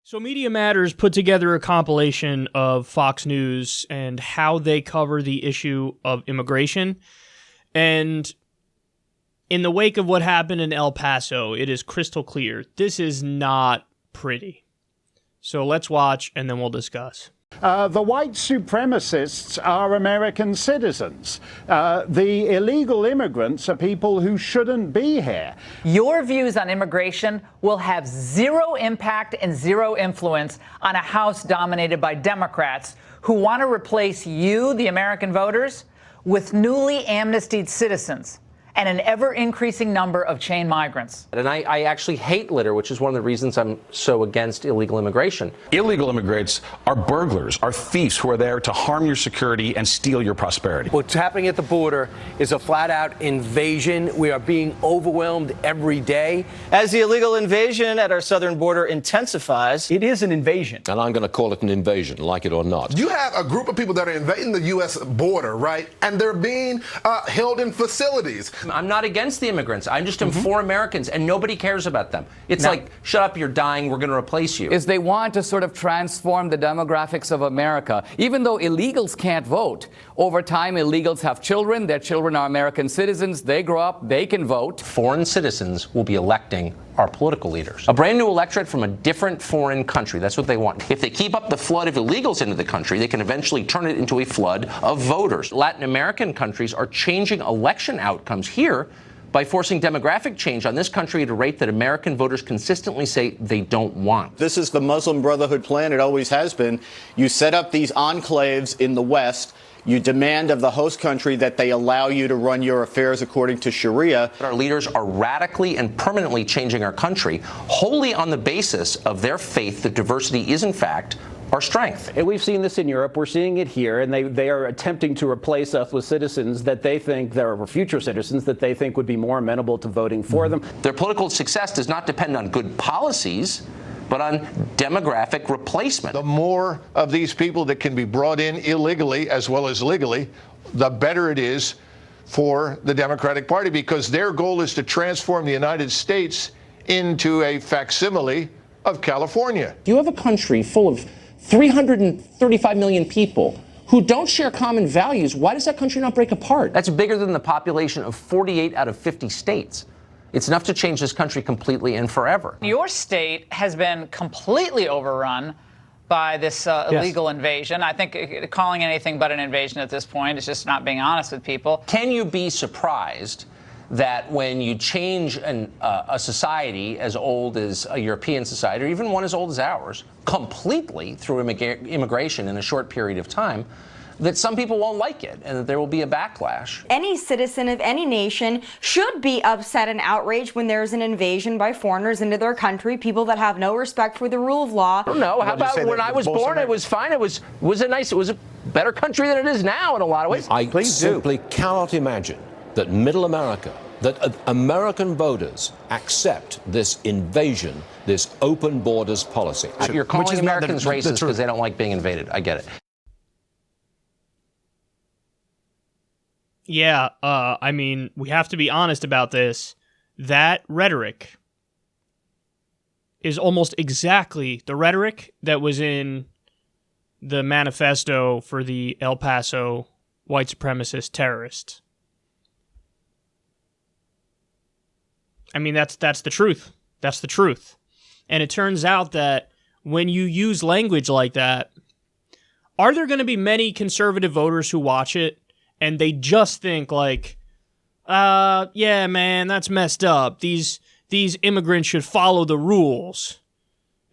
So Media Matters put together a compilation of Fox News and how they cover the issue of immigration. And in the wake of what happened in El Paso, it is crystal clear. This is not pretty. So let's watch and then we'll discuss. The white supremacists are American citizens. The illegal immigrants are people who shouldn't be here. Your views on immigration will have zero impact and zero influence on a House dominated by Democrats who want to replace you, the American voters, with newly amnestied citizens and an ever-increasing number of chain migrants. And I actually hate litter, which is one of the reasons I'm so against illegal immigration. Illegal immigrants are burglars, are thieves who are there to harm your security and steal your prosperity. What's happening at the border is a flat-out invasion. We are being overwhelmed every day. As the illegal invasion at our southern border intensifies, It is an invasion. And I'm going to call it an invasion, like it or not. You have a group of people that are invading the U.S. border, right? And they're being held in facilities. I'm not against the immigrants. I'm just for Americans, and nobody cares about them. It's like, shut up, you're dying, we're going to replace you. Is they want to sort of transform the demographics of America. Even though illegals can't vote, over time illegals have children, their children are American citizens, they grow up, they can vote. Foreign citizens will be electing our political leaders. A brand new electorate from a different foreign country. That's what they want. If they keep up the flood of illegals into the country, they can eventually turn it into a flood of voters. Latin American countries are changing election outcomes here by forcing demographic change on this country at a rate that American voters consistently say they don't want. this is the Muslim Brotherhood plan. It always has been. You set up these enclaves in the West. You demand of the host country that they allow you to run your affairs according to Sharia. Our leaders are radically and permanently changing our country wholly on the basis of their faith that diversity is, in fact, our strength. And we've seen this in Europe. We're seeing it here. And they are attempting to replace us with citizens that they think, there are future citizens that they think would be more amenable to voting for them. Their political success does not depend on good policies, but on demographic replacement. The more of these people that can be brought in illegally as well as legally, the better it is for the Democratic Party, because their goal is to transform the United States into a facsimile of California. You have a country full of 335 million people who don't share common values. Why does that country not break apart? That's bigger than the population of 48 out of 50 states. It's enough to change this country completely and forever. Your state has been completely overrun by this illegal invasion. I think calling anything but an invasion at this point is just not being honest with people. Can you be surprised that when you change a society as old as a European society, or even one as old as ours, completely through immigration in a short period of time, that some people won't like it and that there will be a backlash? Any citizen of any nation should be upset and outraged when there's an invasion by foreigners into their country, people that have no respect for the rule of law. No, how about when I was born, it was fine. It was a better country than it is now in a lot of ways. I simply cannot imagine that middle America, that American voters accept this invasion, this open borders policy. You're calling Americans racist because they don't like being invaded. I get it. Yeah, I mean, we have to be honest about this. That rhetoric is almost exactly the rhetoric that was in the manifesto for the El Paso white supremacist terrorists. I mean, that's the truth. That's the truth. And it turns out that when you use language like that, are there going to be many conservative voters who watch it and they just think like, yeah, man, that's messed up. These immigrants should follow the rules.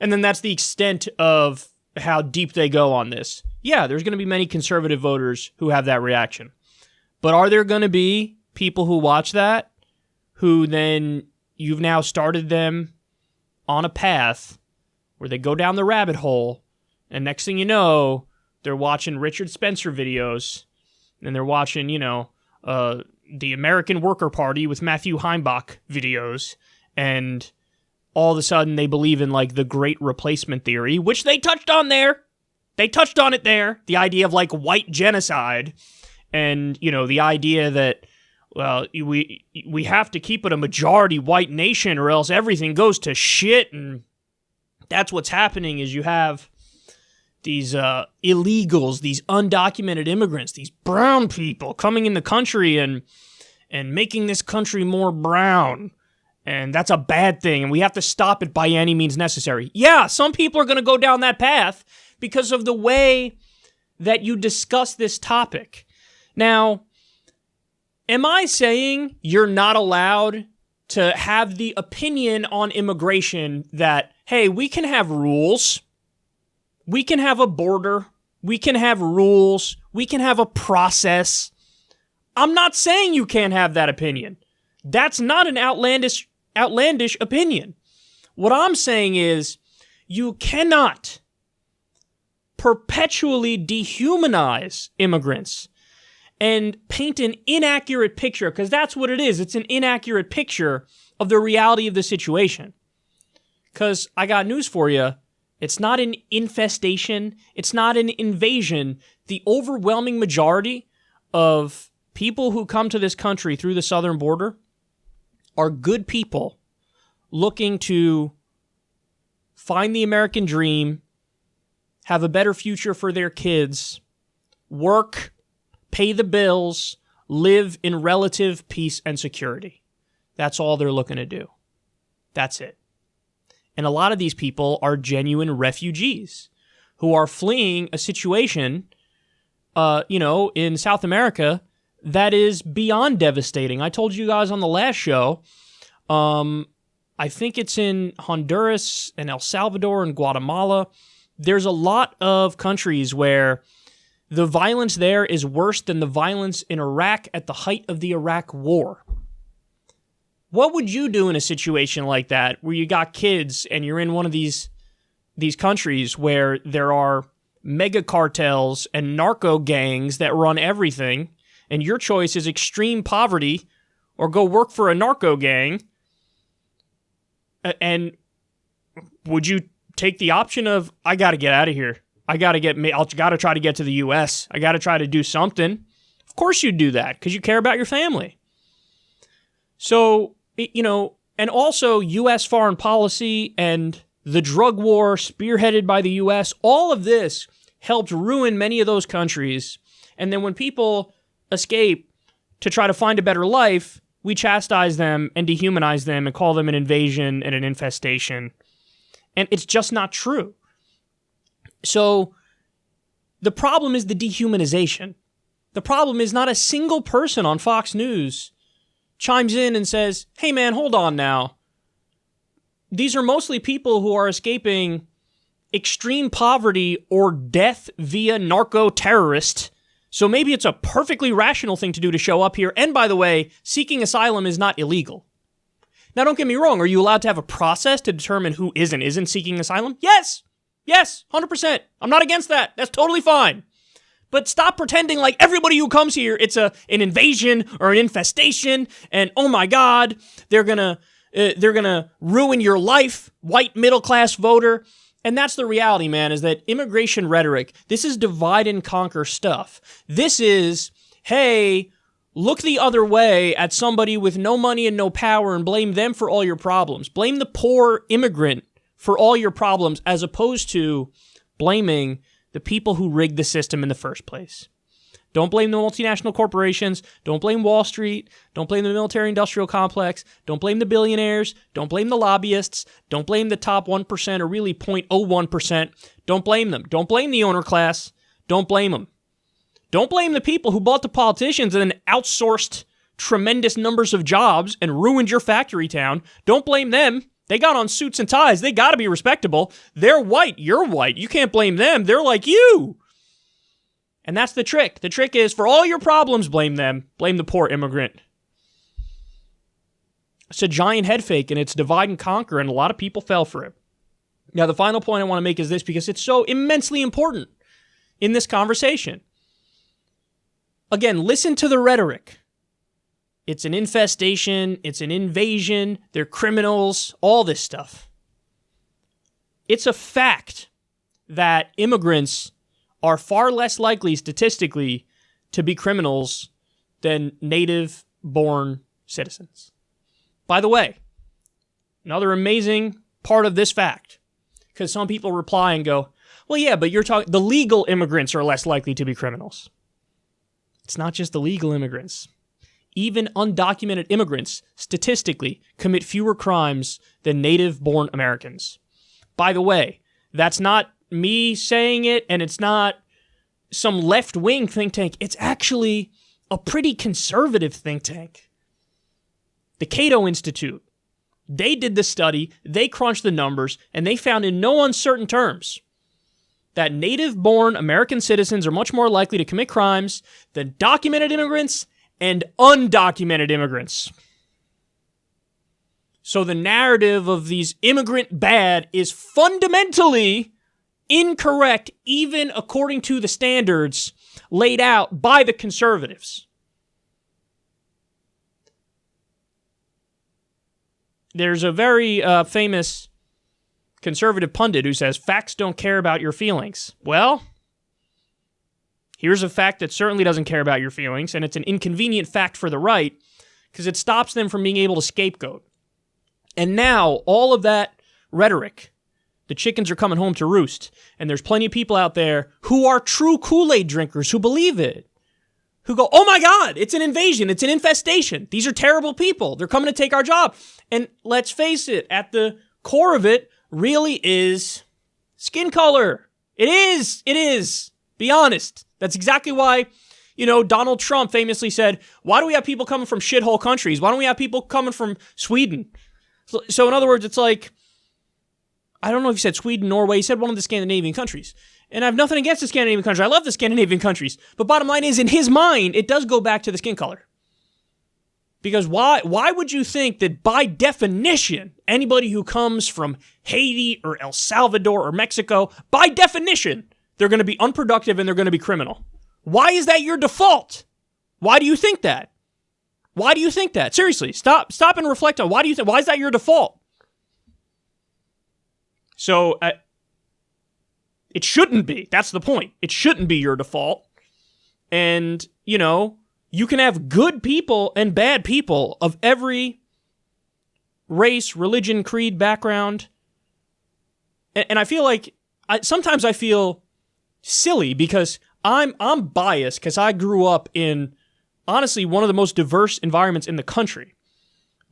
And then that's the extent of how deep they go on this. Yeah, there's going to be many conservative voters who have that reaction. But are there going to be people who watch that who then you've now started them on a path where they go down the rabbit hole, and next thing you know, they're watching Richard Spencer videos, and they're watching, the American Worker Party with Matthew Heimbach videos, and all of a sudden they believe in, like, the Great Replacement Theory, which they touched on there. They touched on it there. The idea of, like, white genocide, and, the idea that, well, we have to keep it a majority white nation or else everything goes to shit, and That's what's happening is you have these illegals, these undocumented immigrants, these brown people coming in the country and making this country more brown. And that's a bad thing, and we have to stop it by any means necessary. Yeah, some people are going to go down that path because of the way that you discuss this topic. Now, am I saying you're not allowed to have the opinion on immigration that, hey, we can have rules, we can have a border, we can have rules, we can have a process? I'm not saying you can't have that opinion. That's not an outlandish opinion. What I'm saying is you cannot perpetually dehumanize immigrants and paint an inaccurate picture, because that's what it is. It's an inaccurate picture of the reality of the situation. Because I got news for you. It's not an infestation. It's not an invasion. The overwhelming majority of people who come to this country through the southern border are good people looking to find the American dream, have a better future for their kids, work, pay the bills, live in relative peace and security. That's all they're looking to do. That's it. And a lot of these people are genuine refugees who are fleeing a situation, in South America that is beyond devastating. I told you guys on the last show, I think it's in Honduras and El Salvador and Guatemala. There's a lot of countries where the violence there is worse than the violence in Iraq at the height of the Iraq War. What would you do in a situation like that, where you got kids and you're in one of these countries where there are mega cartels and narco gangs that run everything, and your choice is extreme poverty or go work for a narco gang? And would you take the option of, I got to get out of here. I got to try to get to the U.S. I got to try to do something. Of course you'd do that, because you care about your family. So, and also U.S. foreign policy and the drug war spearheaded by the U.S., all of this helped ruin many of those countries. And then when people escape to try to find a better life, we chastise them and dehumanize them and call them an invasion and an infestation. And it's just not true. So the problem is the dehumanization. The problem is not a single person on Fox News chimes in and says, hey man, hold on now. These are mostly people who are escaping extreme poverty or death via narco-terrorist. So maybe it's a perfectly rational thing to do to show up here. And by the way, seeking asylum is not illegal. Now, don't get me wrong. Are you allowed to have a process to determine who is and isn't seeking asylum? Yes. Yes, 100%. I'm not against that. That's totally fine. But stop pretending like everybody who comes here, it's an invasion or an infestation, and oh my God, they're gonna ruin your life, white middle class voter. And that's the reality, man, is that immigration rhetoric, this is divide and conquer stuff. This is, hey, look the other way at somebody with no money and no power and blame them for all your problems. Blame the poor immigrant for all your problems, as opposed to blaming the people who rigged the system in the first place. Don't blame the multinational corporations. Don't blame Wall Street. Don't blame the military-industrial complex. Don't blame the billionaires. Don't blame the lobbyists. Don't blame the top 1% or really 0.01%. Don't blame them. Don't blame the owner class. Don't blame them. Don't blame the people who bought the politicians and then outsourced tremendous numbers of jobs and ruined your factory town. Don't blame them. They got on suits and ties. They got to be respectable. They're white. You're white. You can't blame them. They're like you. And that's the trick. The trick is, for all your problems, blame them. Blame the poor immigrant. It's a giant head fake, and it's divide and conquer, and a lot of people fell for it. Now, the final point I want to make is this, because it's so immensely important in this conversation. Again, listen to the rhetoric. It's an infestation. It's an invasion. They're criminals. All this stuff. It's a fact that immigrants are far less likely statistically to be criminals than native-born citizens. By the way, another amazing part of this fact, because some people reply and go, well, yeah, but you're talking, the legal immigrants are less likely to be criminals. It's not just the legal immigrants. Even undocumented immigrants, statistically, commit fewer crimes than native-born Americans. By the way, that's not me saying it, and it's not some left-wing think tank. It's actually a pretty conservative think tank. The Cato Institute. They did the study, they crunched the numbers, and they found in no uncertain terms that native-born American citizens are much more likely to commit crimes than documented immigrants and undocumented immigrants. So the narrative of these immigrant bad is fundamentally incorrect, even according to the standards laid out by the conservatives. There's a very famous conservative pundit who says, facts don't care about your feelings. Well, here's a fact that certainly doesn't care about your feelings, and it's an inconvenient fact for the right because it stops them from being able to scapegoat. And now, all of that rhetoric, the chickens are coming home to roost, and there's plenty of people out there who are true Kool-Aid drinkers who believe it, who go, oh my God, it's an invasion, it's an infestation. These are terrible people. They're coming to take our job. And let's face it, at the core of it really is skin color. It is. Be honest. That's exactly why, Donald Trump famously said, why do we have people coming from shithole countries? Why don't we have people coming from Sweden? So in other words, it's like, I don't know if he said Sweden, Norway, he said one of the Scandinavian countries. And I have nothing against the Scandinavian countries. I love the Scandinavian countries. But bottom line is, in his mind, it does go back to the skin color. Because why would you think that by definition, anybody who comes from Haiti or El Salvador or Mexico, by definition, they're going to be unproductive and they're going to be criminal? Why is that your default? Why do you think that? Why do you think that? Seriously, stop and reflect on why is that your default? So, it shouldn't be. That's the point. It shouldn't be your default. And, you can have good people and bad people of every race, religion, creed, background. And I feel like, sometimes I feel silly because I'm biased because I grew up in, honestly, one of the most diverse environments in the country.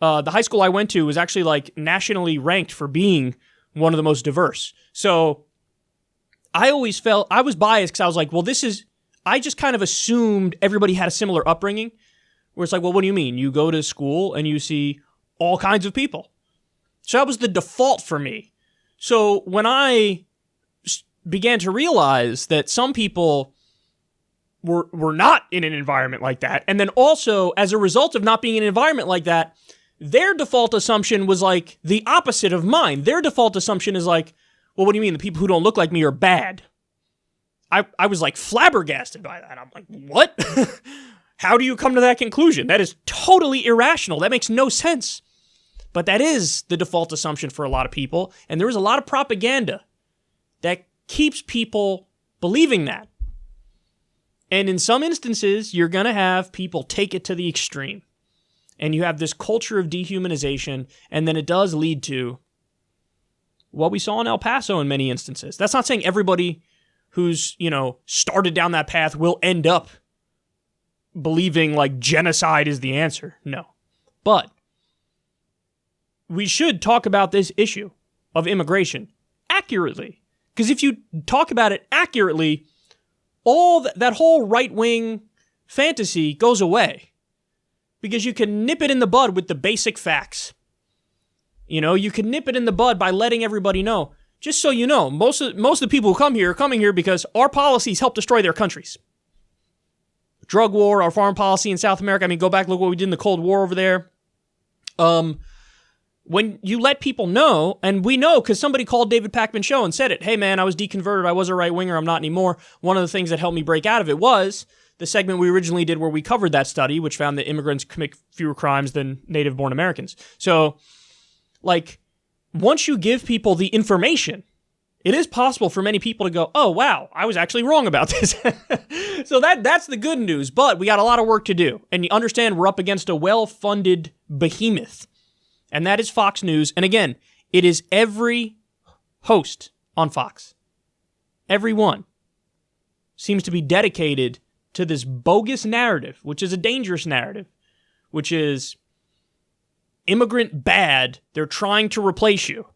The high school I went to was actually nationally ranked for being one of the most diverse. So I always felt, I was biased because I was like, well, I just kind of assumed everybody had a similar upbringing, where it's like, well, what do you mean? You go to school and you see all kinds of people. So that was the default for me. So when I began to realize that some people were not in an environment like that, and then also as a result of not being in an environment like that, their default assumption was like the opposite of mine. Their default assumption is like, well, what do you mean? The people who don't look like me are bad. I was flabbergasted by that. I'm like, what? How do you come to that conclusion? That is totally irrational. That makes no sense. But that is the default assumption for a lot of people. And there is a lot of propaganda that keeps people believing that. And in some instances, you're going to have people take it to the extreme. And you have this culture of dehumanization. And then it does lead to what we saw in El Paso in many instances. That's not saying everybody who's, started down that path will end up believing genocide is the answer. No. But we should talk about this issue of immigration accurately. Because if you talk about it accurately, all that whole right-wing fantasy goes away. Because you can nip it in the bud with the basic facts. You can nip it in the bud by letting everybody know. Just so you know, most of the people who come here are coming here because our policies help destroy their countries. Drug war, our foreign policy in South America. I mean, go back, look what we did in the Cold War over there. When you let people know, and we know because somebody called David Pakman's show and said it, hey man, I was deconverted, I was a right-winger, I'm not anymore. One of the things that helped me break out of it was the segment we originally did where we covered that study, which found that immigrants commit fewer crimes than native-born Americans. So, once you give people the information, it is possible for many people to go, oh, wow, I was actually wrong about this. So that's the good news, but we got a lot of work to do. And you understand we're up against a well-funded behemoth, and that is Fox News. And again, it is every host on Fox. Every one seems to be dedicated to this bogus narrative, which is a dangerous narrative, which is immigrant bad, they're trying to replace you.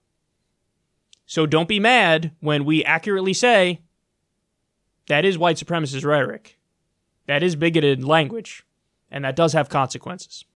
So don't be mad when we accurately say that is white supremacist rhetoric. That is bigoted language. And that does have consequences.